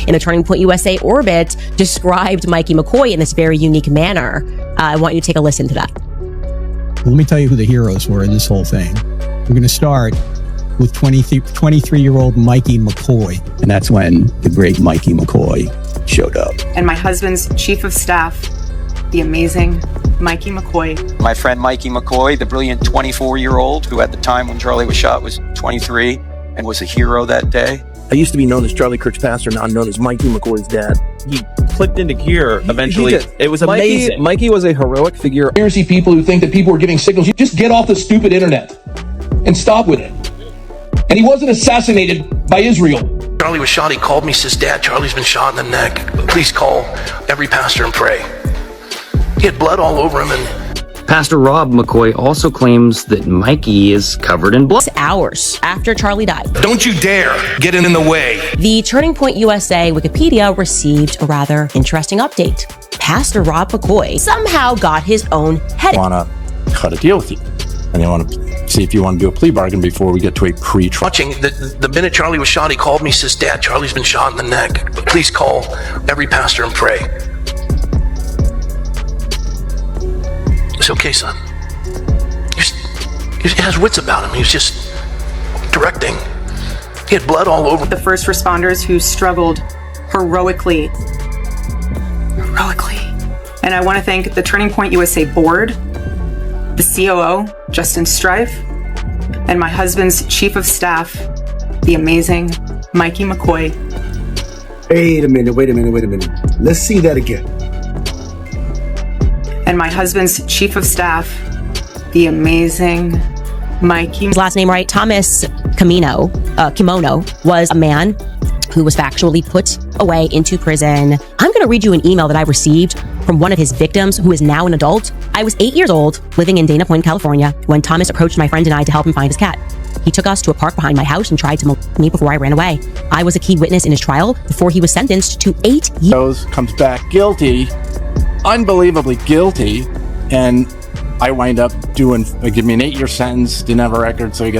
in the Turning Point USA orbit described Mikey McCoy in this very unique manner. I want you to take a listen to that. Let me tell you who the heroes were in this whole thing. We're going to start with 23-year-old Mikey McCoy. And that's when the great Mikey McCoy showed up. And my husband's chief of staff, the amazing Mikey McCoy. My friend Mikey McCoy, the brilliant 24-year-old who at the time when Charlie was shot was 23 and was a hero that day. I used to be known as Charlie Kirk's pastor, now known as Mikey McCoy's dad. He clicked into gear eventually. It was amazing. Mikey was a heroic figure. Conspiracy people who think that people were giving signals, you just get off the stupid internet and stop with it. And he wasn't assassinated by Israel. Charlie was shot. He called me, says, "Dad, Charlie's been shot in the neck. Please call every pastor and pray." He had blood all over him. And Pastor Rob McCoy also claims that Mikey is covered in blood. Hours after Charlie died. don't you dare get in the way. The Turning Point USA Wikipedia received a rather interesting update. Pastor Rob McCoy somehow got his own head. I want to cut a deal with you. And I want to see if you want to do a plea bargain before we get to a pre-trial. Watching, the minute Charlie was shot, he called me, says, "Dad, Charlie's been shot in the neck. Please call every pastor and pray." It's okay, son. He has wits about him. He was just directing. He had blood all over. The first responders who struggled heroically. And I want to thank the Turning Point USA board, the COO, Justin Strife, and my husband's chief of staff, the amazing Mikey McCoy. Wait a minute. Let's see that again. And my husband's chief of staff, the amazing Mikey. His last name right, Thomas Kimono was a man who was factually put away into prison. I'm going to read you an email that I received from one of his victims who is now an adult. I was 8 years old, living in Dana Point, California, when Thomas approached my friend and I to help him find his cat. He took us to a park behind my house and tried to molest me before I ran away. I was a key witness in his trial before he was sentenced to 8 years. Comes back guilty, unbelievably guilty, and I wind up give me an 8-year sentence, didn't have a record, so I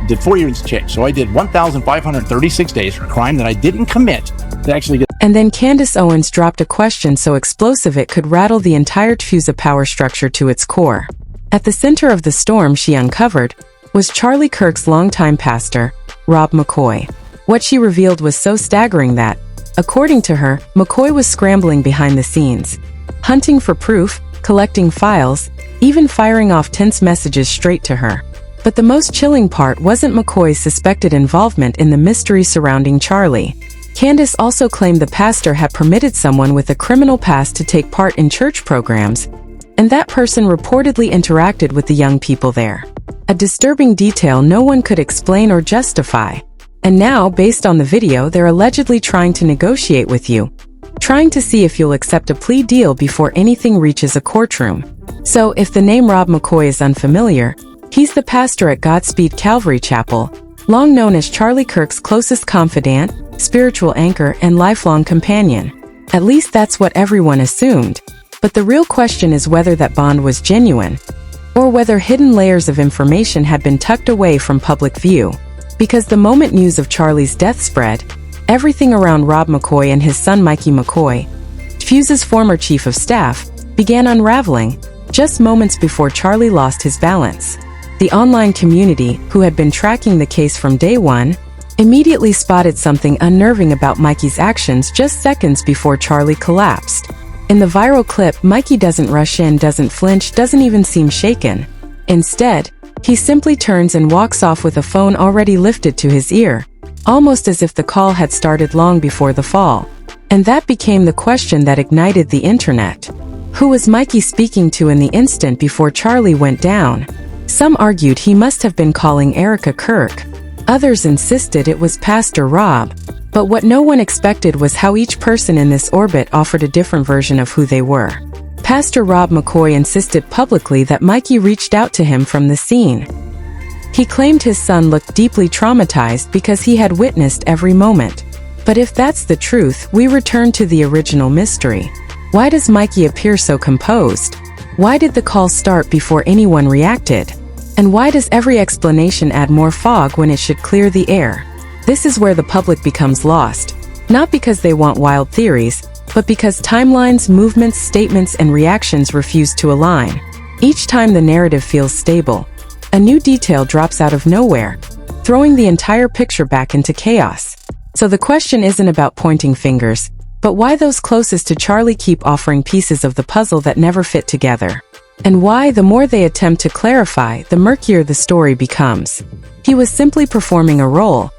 did 4 years change. So I did 1,536 days for a crime that I didn't commit to actually get. And then Candace Owens dropped a question so explosive it could rattle the entire TFUSA power structure to its core. At the center of the storm she uncovered was Charlie Kirk's longtime pastor, Rob McCoy. What she revealed was so staggering that, according to her, McCoy was scrambling behind the scenes, hunting for proof, collecting files, even firing off tense messages straight to her. But the most chilling part wasn't McCoy's suspected involvement in the mystery surrounding Charlie. Candace also claimed the pastor had permitted someone with a criminal past to take part in church programs, and that person reportedly interacted with the young people there. A disturbing detail no one could explain or justify. And now, based on the video, they're allegedly trying to negotiate with you, trying to see if you'll accept a plea deal before anything reaches a courtroom. So, if the name Rob McCoy is unfamiliar, he's the pastor at Godspeed Calvary Chapel, long known as Charlie Kirk's closest confidant, spiritual anchor, and lifelong companion. At least that's what everyone assumed. But the real question is whether that bond was genuine, or whether hidden layers of information had been tucked away from public view. Because the moment news of Charlie's death spread, everything around Rob McCoy and his son Mikey McCoy, TFUSA's former chief of staff, began unraveling, just moments before Charlie lost his balance. The online community, who had been tracking the case from day one, immediately spotted something unnerving about Mikey's actions just seconds before Charlie collapsed. In the viral clip, Mikey doesn't rush in, doesn't flinch, doesn't even seem shaken. Instead, he simply turns and walks off with a phone already lifted to his ear, almost as if the call had started long before the fall. And that became the question that ignited the internet. Who was Mikey speaking to in the instant before Charlie went down? Some argued he must have been calling Erica Kirk. Others insisted it was Pastor Rob. But what no one expected was how each person in this orbit offered a different version of who they were. Pastor Rob McCoy insisted publicly that Mikey reached out to him from the scene. He claimed his son looked deeply traumatized because he had witnessed every moment. But if that's the truth, we return to the original mystery. Why does Mikey appear so composed? Why did the call start before anyone reacted? And why does every explanation add more fog when it should clear the air? This is where the public becomes lost. Not because they want wild theories, but because timelines, movements, statements, and reactions refuse to align. Each time the narrative feels stable, a new detail drops out of nowhere, throwing the entire picture back into chaos. So the question isn't about pointing fingers, but why those closest to Charlie keep offering pieces of the puzzle that never fit together. And why, the more they attempt to clarify, the murkier the story becomes. He was simply performing a role,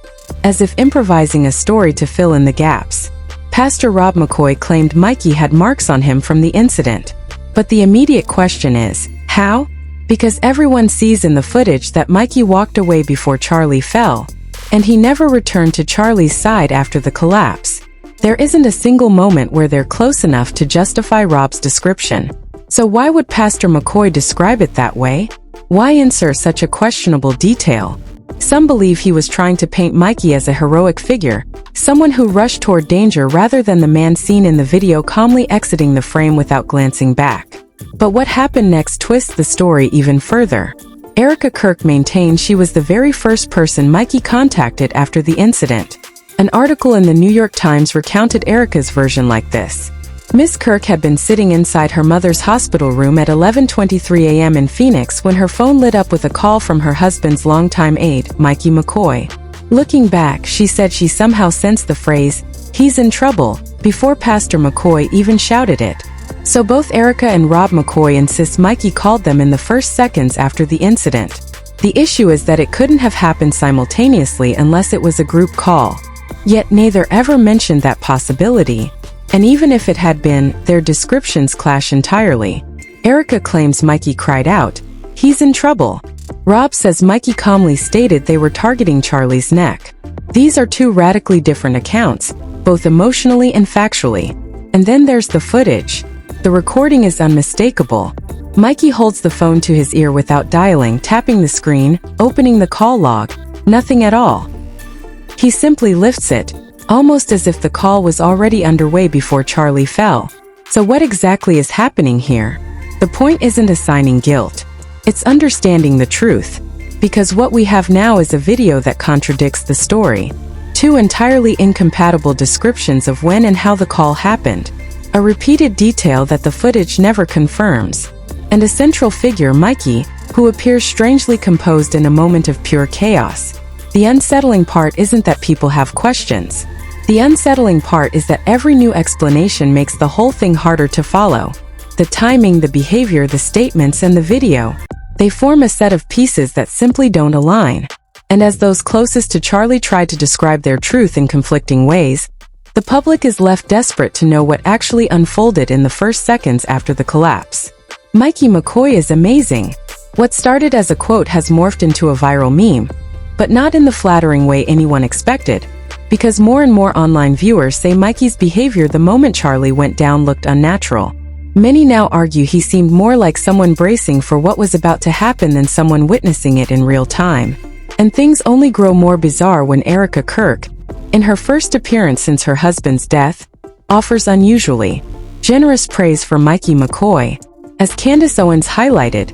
as if improvising a story to fill in the gaps. Pastor Rob McCoy claimed Mikey had marks on him from the incident. But the immediate question is, how? Because everyone sees in the footage that Mikey walked away before Charlie fell, and he never returned to Charlie's side after the collapse. There isn't a single moment where they're close enough to justify Rob's description. So why would Pastor McCoy describe it that way? Why insert such a questionable detail? Some believe he was trying to paint Mikey as a heroic figure, someone who rushed toward danger rather than the man seen in the video calmly exiting the frame without glancing back. But what happened next twists the story even further. Erica Kirk maintained she was the very first person Mikey contacted after the incident. An article in the New York Times recounted Erica's version like this. Miss Kirk had been sitting inside her mother's hospital room at 11:23 a.m. in Phoenix when her phone lit up with a call from her husband's longtime aide, Mikey McCoy. Looking back, she said she somehow sensed the phrase, "He's in trouble," before Pastor McCoy even shouted it. So both Erica and Rob McCoy insist Mikey called them in the first seconds after the incident. The issue is that it couldn't have happened simultaneously unless it was a group call. Yet neither ever mentioned that possibility. And even if it had been, their descriptions clash entirely. Erica claims Mikey cried out, "He's in trouble." Rob says Mikey calmly stated they were targeting Charlie's neck. These are two radically different accounts, both emotionally and factually. And then there's the footage. The recording is unmistakable. Mikey holds the phone to his ear without dialing, tapping the screen, opening the call log, nothing at all. He simply lifts it, almost as if the call was already underway before Charlie fell. So what exactly is happening here? The point isn't assigning guilt. It's understanding the truth. Because what we have now is a video that contradicts the story. Two entirely incompatible descriptions of when and how the call happened. A repeated detail that the footage never confirms. And a central figure, Mikey, who appears strangely composed in a moment of pure chaos. The unsettling part isn't that people have questions. The unsettling part is that every new explanation makes the whole thing harder to follow. The timing, the behavior, the statements, and the video. They form a set of pieces that simply don't align. And as those closest to Charlie try to describe their truth in conflicting ways, the public is left desperate to know what actually unfolded in the first seconds after the collapse. Mikey McCoy is amazing. What started as a quote has morphed into a viral meme, but not in the flattering way anyone expected. Because more and more online viewers say Mikey's behavior the moment Charlie went down looked unnatural. Many now argue he seemed more like someone bracing for what was about to happen than someone witnessing it in real time. And things only grow more bizarre when Erica Kirk, in her first appearance since her husband's death, offers unusually generous praise for Mikey McCoy. As Candace Owens highlighted,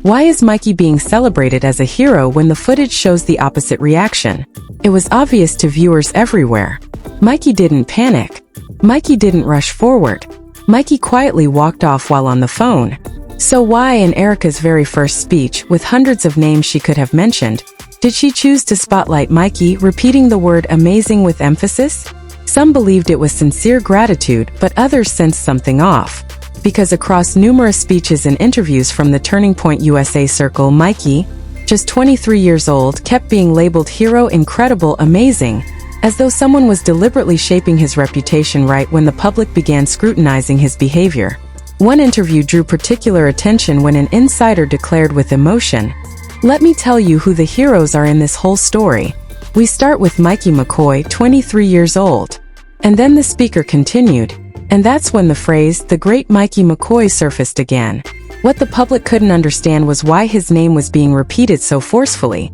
why is Mikey being celebrated as a hero when the footage shows the opposite reaction? It was obvious to viewers everywhere. Mikey didn't panic. Mikey didn't rush forward. Mikey quietly walked off while on the phone. So why, in Erica's very first speech, with hundreds of names she could have mentioned, did she choose to spotlight Mikey, repeating the word amazing with emphasis? Some believed it was sincere gratitude, but others sensed something off. Because across numerous speeches and interviews from the Turning Point USA circle, Mikey, just 23 years old, kept being labeled hero, incredible, amazing, as though someone was deliberately shaping his reputation right when the public began scrutinizing his behavior. One interview drew particular attention when an insider declared with emotion, "Let me tell you who the heroes are in this whole story. We start with Mikey McCoy, 23 years old." And then the speaker continued, and that's when the phrase, "the great Mikey McCoy," surfaced again. What the public couldn't understand was why his name was being repeated so forcefully,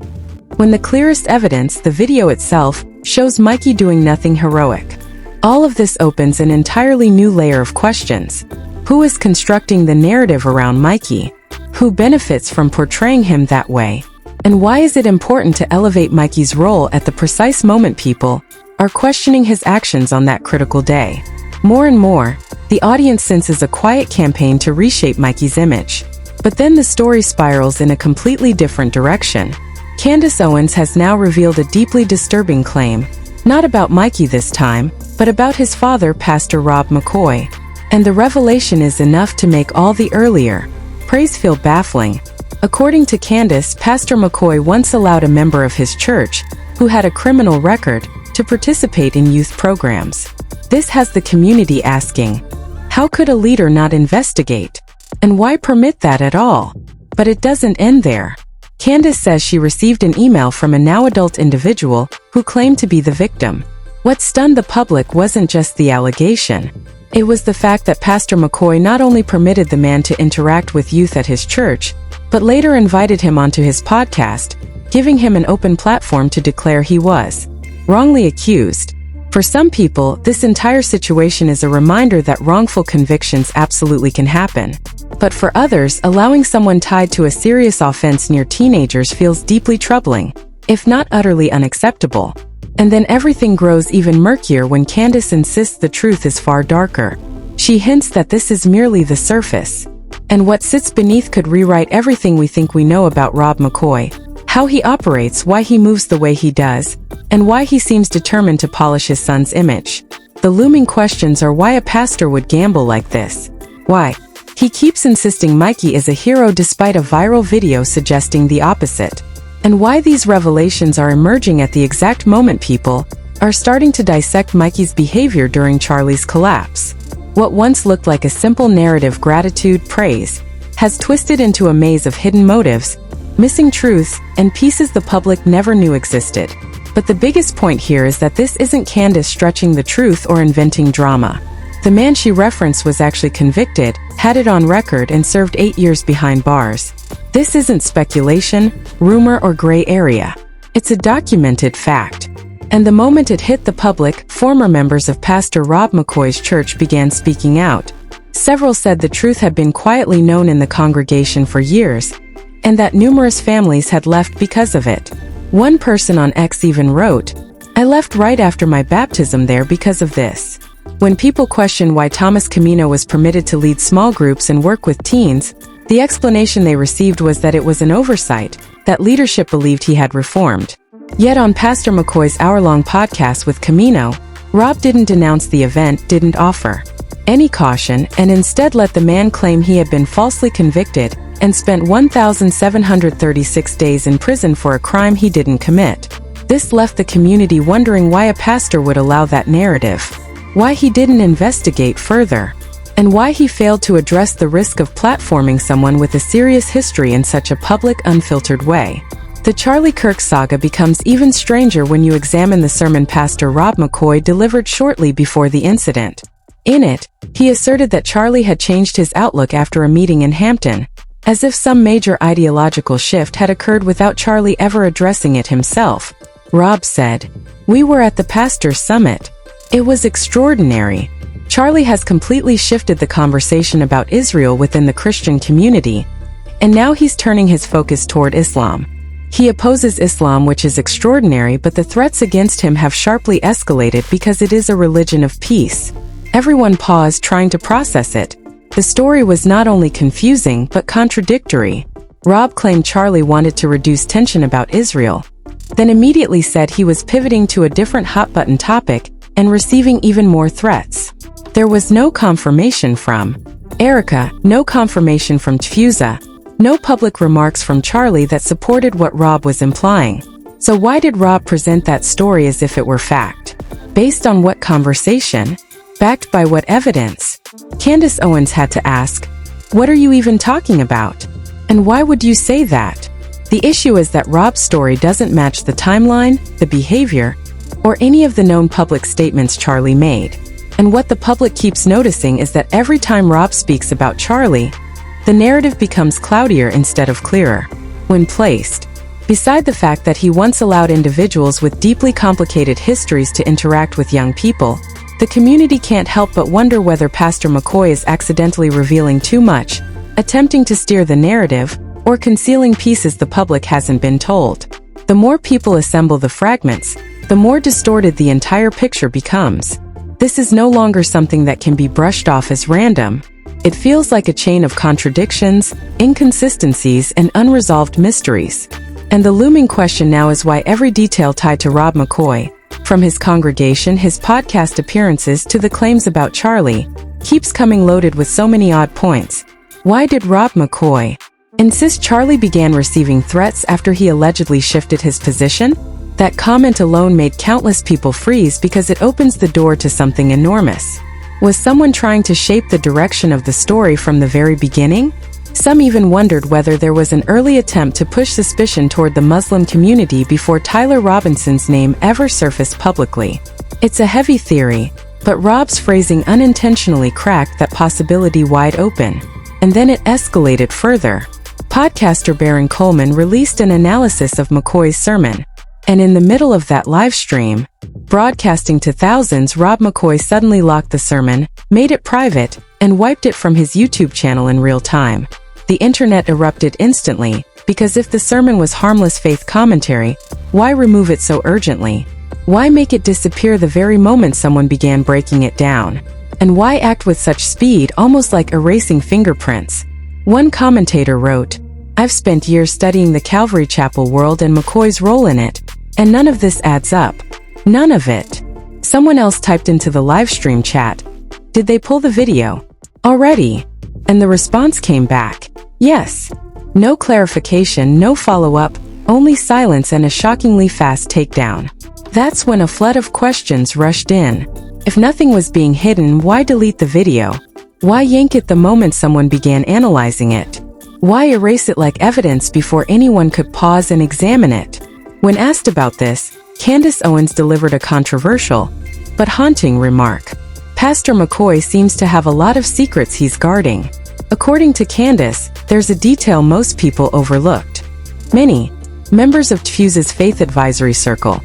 when the clearest evidence, the video itself, shows Mikey doing nothing heroic. All of this opens an entirely new layer of questions. Who is constructing the narrative around Mikey? Who benefits from portraying him that way? And why is it important to elevate Mikey's role at the precise moment people, are questioning his actions on that critical day. More and more, the audience senses a quiet campaign to reshape Mikey's image. But then the story spirals in a completely different direction. Candace Owens has now revealed a deeply disturbing claim, not about Mikey this time, but about his father, Pastor Rob McCoy. And the revelation is enough to make all the earlier praise feel baffling. According to Candace, Pastor McCoy once allowed a member of his church, who had a criminal record, to participate in youth programs. This has the community asking, how could a leader not investigate? And why permit that at all? But it doesn't end there. Candace says she received an email from a now adult individual who claimed to be the victim. What stunned the public wasn't just the allegation. It was the fact that Pastor McCoy not only permitted the man to interact with youth at his church, but later invited him onto his podcast, giving him an open platform to declare he was wrongly accused. For some people, this entire situation is a reminder that wrongful convictions absolutely can happen. But for others, allowing someone tied to a serious offense near teenagers feels deeply troubling, if not utterly unacceptable. And then everything grows even murkier when Candace insists the truth is far darker. She hints that this is merely the surface, and what sits beneath could rewrite everything we think we know about Rob McCoy, how he operates, why he moves the way he does, and why he seems determined to polish his son's image. The looming questions are why a pastor would gamble like this. Why he keeps insisting Mikey is a hero despite a viral video suggesting the opposite. And why these revelations are emerging at the exact moment people are starting to dissect Mikey's behavior during Charlie's collapse. What once looked like a simple narrative gratitude, praise, has twisted into a maze of hidden motives, missing truths, and pieces the public never knew existed. But the biggest point here is that this isn't Candace stretching the truth or inventing drama. The man she referenced was actually convicted, had it on record, and served 8 years behind bars. This isn't speculation, rumor, or gray area. It's a documented fact. And the moment it hit the public, former members of Pastor Rob McCoy's church began speaking out. Several said the truth had been quietly known in the congregation for years, and that numerous families had left because of it. One person on X even wrote, "I left right after my baptism there because of this." When people questioned why Thomas Camino was permitted to lead small groups and work with teens, the explanation they received was that it was an oversight, that leadership believed he had reformed. Yet on Pastor McCoy's hour-long podcast with Camino, Rob didn't denounce the event, didn't offer any caution, and instead let the man claim he had been falsely convicted and spent 1,736 days in prison for a crime he didn't commit. This left the community wondering why a pastor would allow that narrative, why he didn't investigate further, and why he failed to address the risk of platforming someone with a serious history in such a public, unfiltered way. The Charlie Kirk saga becomes even stranger when you examine the sermon Pastor Rob McCoy delivered shortly before the incident. In it, he asserted that Charlie had changed his outlook after a meeting in Hampton, as if some major ideological shift had occurred without Charlie ever addressing it himself. Rob said, "We were at the pastor's summit. It was extraordinary. Charlie has completely shifted the conversation about Israel within the Christian community, and now he's turning his focus toward Islam. He opposes Islam, which is extraordinary, but the threats against him have sharply escalated because it is a religion of peace." Everyone paused, trying to process it. The story was not only confusing, but contradictory. Rob claimed Charlie wanted to reduce tension about Israel, then immediately said he was pivoting to a different hot-button topic and receiving even more threats. There was no confirmation from Erica, no confirmation from Tfusa, no public remarks from Charlie that supported what Rob was implying. So why did Rob present that story as if it were fact? Based on what conversation? Backed by what evidence? Candace Owens had to ask, what are you even talking about? And why would you say that? The issue is that Rob's story doesn't match the timeline, the behavior, or any of the known public statements Charlie made. And what the public keeps noticing is that every time Rob speaks about Charlie, the narrative becomes cloudier instead of clearer. When placed beside the fact that he once allowed individuals with deeply complicated histories to interact with young people, the community can't help but wonder whether Pastor McCoy is accidentally revealing too much, attempting to steer the narrative, or concealing pieces the public hasn't been told. The more people assemble the fragments, the more distorted the entire picture becomes. This is no longer something that can be brushed off as random. It feels like a chain of contradictions, inconsistencies, and unresolved mysteries. And the looming question now is why every detail tied to Rob McCoy, from his congregation, his podcast appearances to the claims about Charlie, keeps coming loaded with so many odd points. Why did Rob McCoy insist Charlie began receiving threats after he allegedly shifted his position? That comment alone made countless people freeze because it opens the door to something enormous. Was someone trying to shape the direction of the story from the very beginning? Some even wondered whether there was an early attempt to push suspicion toward the Muslim community before Tyler Robinson's name ever surfaced publicly. It's a heavy theory, but Rob's phrasing unintentionally cracked that possibility wide open. And then it escalated further. Podcaster Baron Coleman released an analysis of McCoy's sermon. And in the middle of that live stream, broadcasting to thousands, Rob McCoy suddenly locked the sermon, made it private, and wiped it from his YouTube channel in real time. The internet erupted instantly, because if the sermon was harmless faith commentary, why remove it so urgently? Why make it disappear the very moment someone began breaking it down? And why act with such speed, almost like erasing fingerprints? One commentator wrote, "I've spent years studying the Calvary Chapel world and McCoy's role in it, and none of this adds up. None of it." Someone else typed into the live stream chat, "Did they pull the video already?" And the response came back, "Yes." No clarification, no follow-up, only silence and a shockingly fast takedown. That's when a flood of questions rushed in. If nothing was being hidden, why delete the video? Why yank it the moment someone began analyzing it? Why erase it like evidence before anyone could pause and examine it? When asked about this, Candace Owens delivered a controversial, but haunting remark. Pastor McCoy seems to have a lot of secrets he's guarding. According to Candace, there's a detail most people overlooked. Many members of TFUS's Faith Advisory Circle,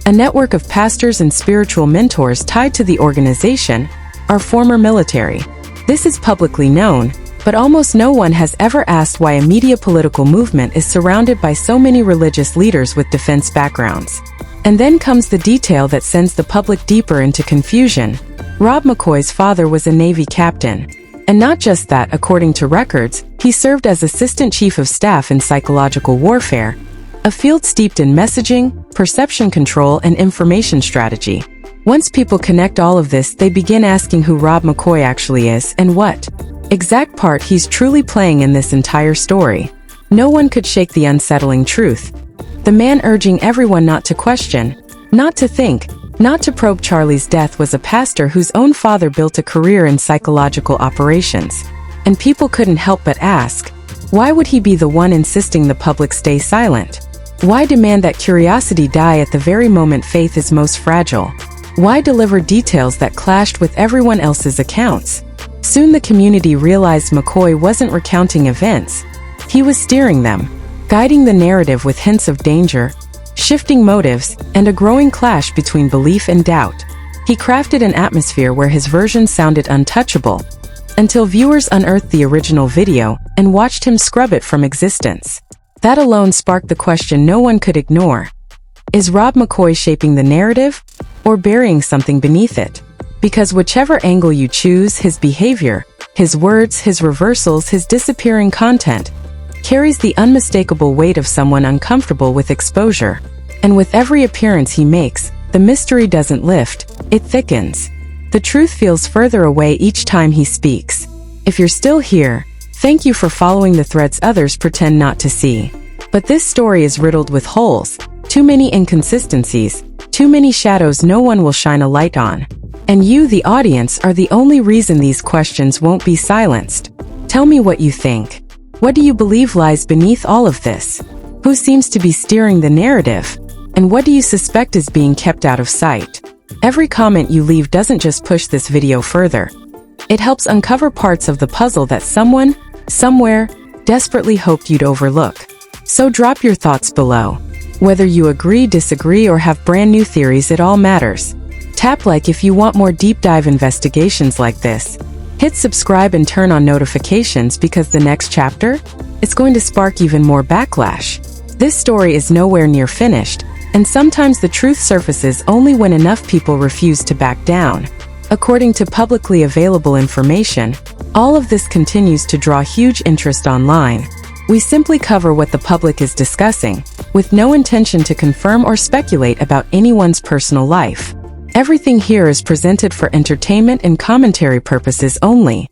a network of pastors and spiritual mentors tied to the organization, are former military. This is publicly known, but almost no one has ever asked why a media political movement is surrounded by so many religious leaders with defense backgrounds. And then comes the detail that sends the public deeper into confusion. Rob McCoy's father was a Navy captain. And not just that, according to records, he served as Assistant Chief of Staff in Psychological Warfare, a field steeped in messaging, perception control, and information strategy. Once people connect all of this, they begin asking who Rob McCoy actually is and what exact part he's truly playing in this entire story. No one could shake the unsettling truth. The man urging everyone not to question, not to think, not to probe Charlie's death was a pastor whose own father built a career in psychological operations. And people couldn't help but ask, why would he be the one insisting the public stay silent? Why demand that curiosity die at the very moment faith is most fragile? Why deliver details that clashed with everyone else's accounts? Soon the community realized McCoy wasn't recounting events. He was steering them, guiding the narrative with hints of danger, shifting motives, and a growing clash between belief and doubt. He crafted an atmosphere where his version sounded untouchable, until viewers unearthed the original video and watched him scrub it from existence. That alone sparked the question no one could ignore. Is Rob McCoy shaping the narrative, or burying something beneath it? Because whichever angle you choose, his behavior, his words, his reversals, his disappearing content, carries the unmistakable weight of someone uncomfortable with exposure. And with every appearance he makes, the mystery doesn't lift, it thickens. The truth feels further away each time he speaks. If you're still here, thank you for following the threads others pretend not to see. But this story is riddled with holes, too many inconsistencies, too many shadows no one will shine a light on. And you, the audience, are the only reason these questions won't be silenced. Tell me what you think. What do you believe lies beneath all of this? Who seems to be steering the narrative? And what do you suspect is being kept out of sight? Every comment you leave doesn't just push this video further. It helps uncover parts of the puzzle that someone, somewhere, desperately hoped you'd overlook. So drop your thoughts below. Whether you agree, disagree, or have brand new theories, it all matters. Tap like if you want more deep dive investigations like this. Hit subscribe and turn on notifications because the next chapter is going to spark even more backlash. This story is nowhere near finished, and sometimes the truth surfaces only when enough people refuse to back down. According to publicly available information, all of this continues to draw huge interest online. We simply cover what the public is discussing, with no intention to confirm or speculate about anyone's personal life. Everything here is presented for entertainment and commentary purposes only.